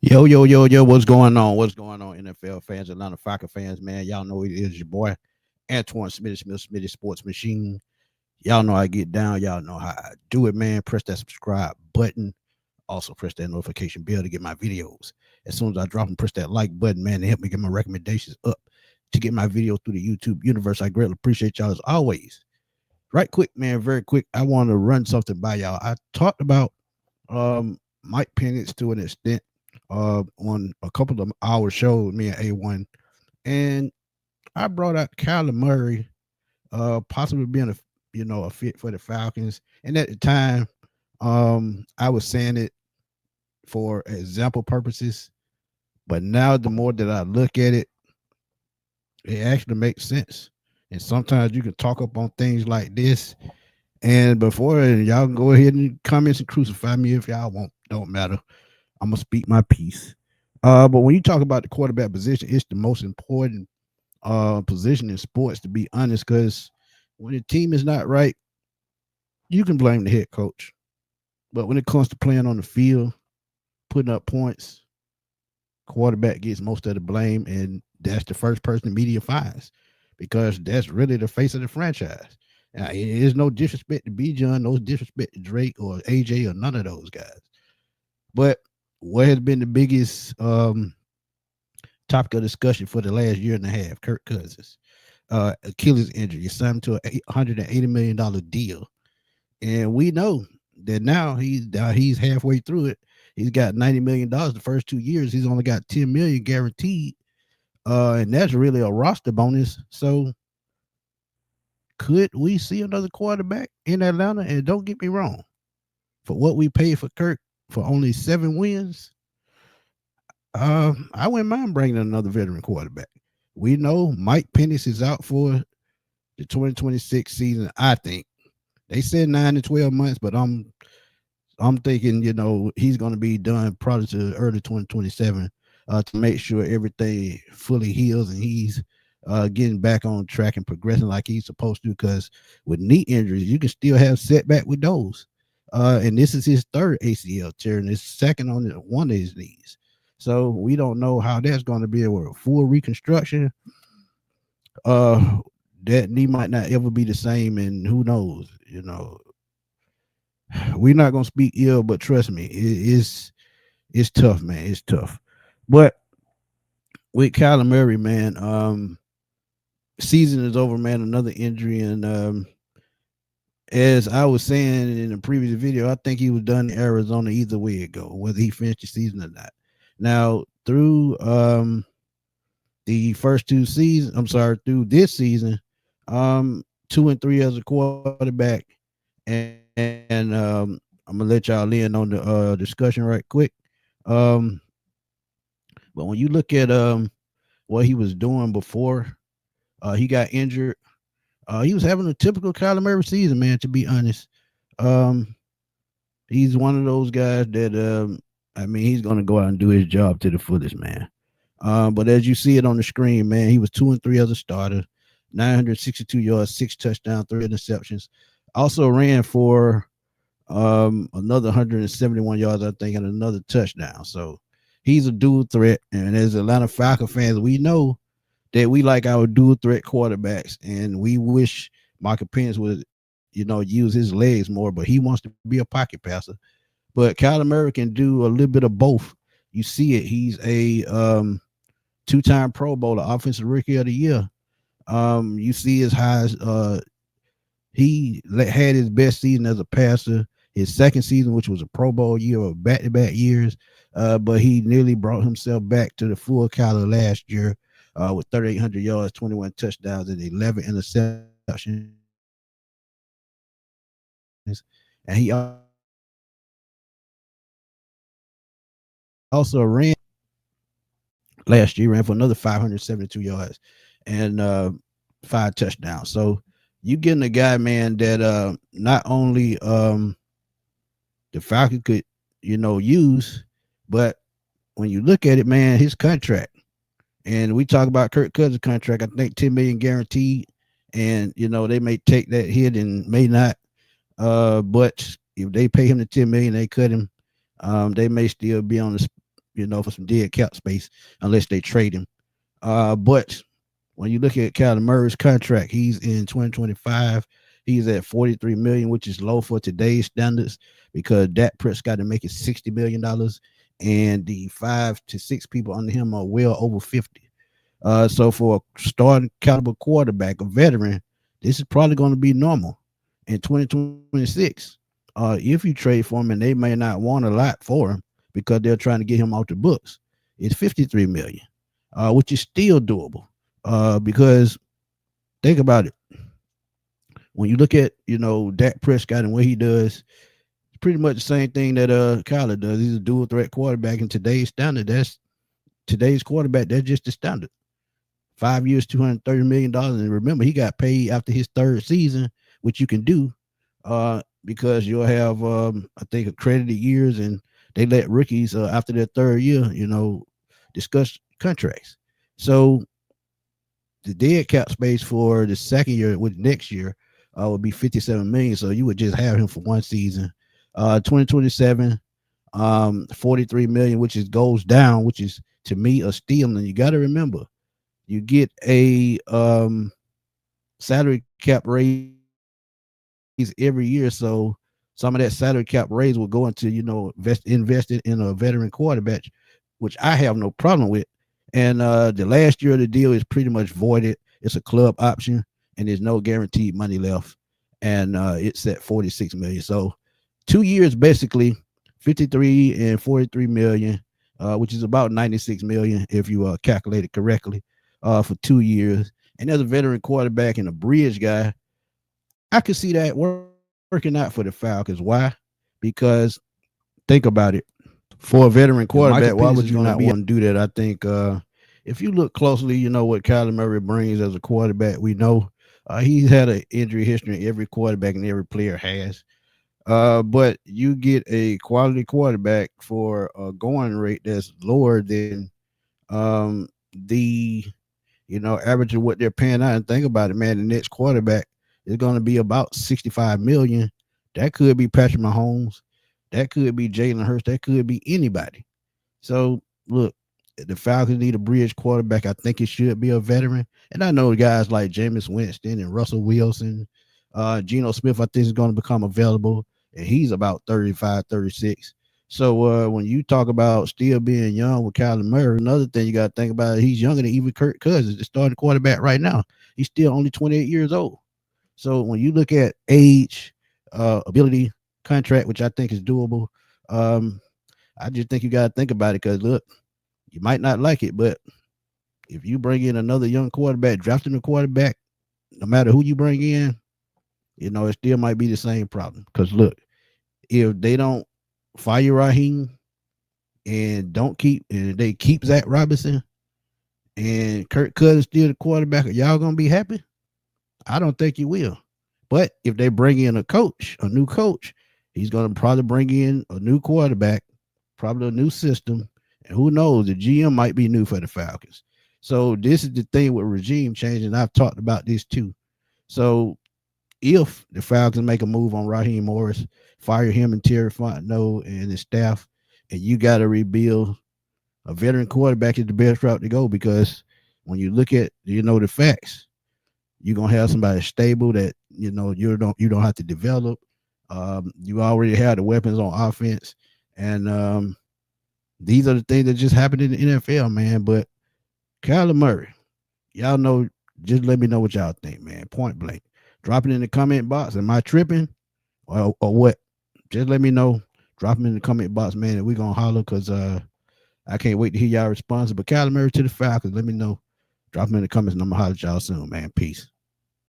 Yo, yo, yo, yo, what's going on? What's going on, NFL fans, Atlanta Falcons fans, man? Y'all know it is your boy, Antoine Smitty Sports Machine. Y'all know I get down. Y'all know how I do it, man. Press that subscribe button. Also, press that notification bell to get my videos. As soon as I drop them, press that like button, man, to help me get my recommendations up to get my videos through the YouTube universe. I greatly appreciate y'all as always. Right quick, man, very quick. I want to run something by y'all. I talked about Mike Penix to an extent on a couple of our shows, me and A1, and I brought out Kyler Murray, possibly being a fit for the Falcons. And at the time, I was saying it for example purposes, but now the more that I look at it, it actually makes sense. And sometimes you can talk up on things like this. And before y'all can go ahead and comments and crucify me if y'all want, don't matter. I'm gonna speak my piece. But when you talk about the quarterback position, it's the most important position in sports, to be honest, because when the team is not right, you can blame the head coach. But when it comes to playing on the field, putting up points, quarterback gets most of the blame, and that's the first person the media finds because that's really the face of the franchise. Now, it is no disrespect to B. John, no disrespect to Drake or AJ or none of those guys. But what has been the biggest topic of discussion for the last year and a half? Kirk Cousins, Achilles injury. You signed him to a $180 million deal, and we know that now he's halfway through it. He's got $90 million the first 2 years. He's only got $10 million guaranteed, and that's really a roster bonus. So, could we see another quarterback in Atlanta? And don't get me wrong, for what we paid for Kirk for only 7 wins, I wouldn't mind bringing another veteran quarterback. We know Mike Penix is out for the 2026 season. I think they said 9 to 12 months, but I'm thinking he's going to be done probably to early 2027 to make sure everything fully heals and he's getting back on track and progressing like he's supposed to. Because with knee injuries, you can still have setback with those. And this is his third ACL tear and his second on one of his knees. So we don't know how that's going to be a full reconstruction. Uh, that knee might not ever be the same, and who knows? We're not gonna speak ill, but trust me, it's tough, man. It's tough. But with Kyler Murray, man, season is over, man. Another injury, and as I was saying in the previous video, I think he was done in Arizona either way it go, whether he finished the season or not. Now through the first two seasons, I'm sorry, through this season, 2 and 3 as a quarterback, and I'm gonna let y'all in on the discussion right quick. Um, but when you look at what he was doing before he got injured, he was having a typical Kyler Murray season, man. To be honest, um, he's one of those guys that I mean, he's gonna go out and do his job to the fullest, man. But as you see it on the screen, man, he was 2 and 3 as a starter, 962 yards, 6 touchdowns, 3 interceptions. Also ran for another 171 yards, I think, and another touchdown. So he's a dual threat. And as Atlanta Falcon fans, we know that we like our dual threat quarterbacks, and we wish Michael Penix would, use his legs more, but he wants to be a pocket passer. But Kyler Murray can do a little bit of both. You see it. He's a two-time Pro Bowler, Offensive Rookie of the Year. You see his highs. He had his best season as a passer. His second season, which was a Pro Bowl year or back-to-back years, but he nearly brought himself back to the full Kyler last year with 3,800 yards, 21 touchdowns, and 11 interceptions. And he also ran last year, ran for another 572 yards and 5 touchdowns. So you getting a guy, man, that not only the Falcons could, use, but when you look at it, man, his contract, and we talk about Kirk Cousins' contract, I think 10 million guaranteed, and they may take that hit and may not. But if they pay him the 10 million, they cut him. They may still be on the for some dead cap space unless they trade him. But when you look at Kyler Murray's contract, he's in 2025. He's at 43 million, which is low for today's standards because Dak Prescott is making $60 million, and the 5 to 6 people under him are well over 50. So for a starting caliber quarterback, a veteran, this is probably going to be normal in 2026. If you trade for him, and they may not want a lot for him because they're trying to get him off the books, it's 53 million, which is still doable. Because think about it. When you look at, Dak Prescott and what he does, it's pretty much the same thing that Kyler does. He's a dual threat quarterback in today's standard. That's today's quarterback. That's just the standard. 5 years, $230 million. And remember, he got paid after his third season, which you can do because you'll have, I think, accredited years, and they let rookies after their third year, discuss contracts. So the dead cap space for the second year, with next year, would be 57 million. So you would just have him for one season. 2027, 43 million, which goes down, which is to me a steal. And you got to remember, you get a salary cap raise every year. So some of that salary cap raise will go into, invested in a veteran quarterback, which I have no problem with. And the last year of the deal is pretty much voided. It's a club option, and there's no guaranteed money left. And it's at 46 million. So 2 years, basically 53 and 43 million, which is about 96 million if you calculate it correctly, for 2 years. And as a veteran quarterback and a bridge guy, I could see that working out for the Falcons. Why? Because think about it. For a veteran quarterback, why would you not want to do that? I think if you look closely, what Kyler Murray brings as a quarterback. We know he's had an injury history every quarterback and every player has. But you get a quality quarterback for a going rate that's lower than the average of what they're paying out. And think about it, man. The next quarterback is going to be about 65 million. That could be Patrick Mahomes. That could be Jalen Hurts. That could be anybody. So look, the Falcons need a bridge quarterback. I think it should be a veteran. And I know guys like Jameis Winston and Russell Wilson, Geno Smith, I think is going to become available. And he's about 35, 36. So when you talk about still being young with Kyler Murray, another thing you got to think about, he's younger than even Kirk Cousins, the starting quarterback right now. He's still only 28 years old. So when you look at age, ability, contract, which I think is doable, I just think you got to think about it because, look, you might not like it, but if you bring in another young quarterback, drafting a quarterback, no matter who you bring in, it still might be the same problem. Because, look, if they don't fire Raheem and they keep Zach Robinson and Kirk Cousins still the quarterback, are y'all going to be happy? I don't think you will. But if they bring in a new coach, he's going to probably bring in a new quarterback, probably a new system. And who knows, the GM might be new for the Falcons. So this is the thing with regime change, and I've talked about this too. So if the Falcons make a move on Raheem Morris, fire him and Terry Fontenot and his staff, and you got to rebuild, a veteran quarterback is the best route to go, because when you look at, the facts, you're going to have somebody stable that, you don't have to develop. You already have the weapons on offense. And these are the things that just happened in the NFL, man. But Kyler Murray, y'all know, just let me know what y'all think, man. Point blank. Drop it in the comment box. Am I tripping or what? Just let me know. Drop it in the comment box, man, and we're going to holler, because I can't wait to hear y'all response. But Kyler Murray to the Falcons, let me know. Drop them in the comments, and I'm going to holler at y'all soon, man. Peace.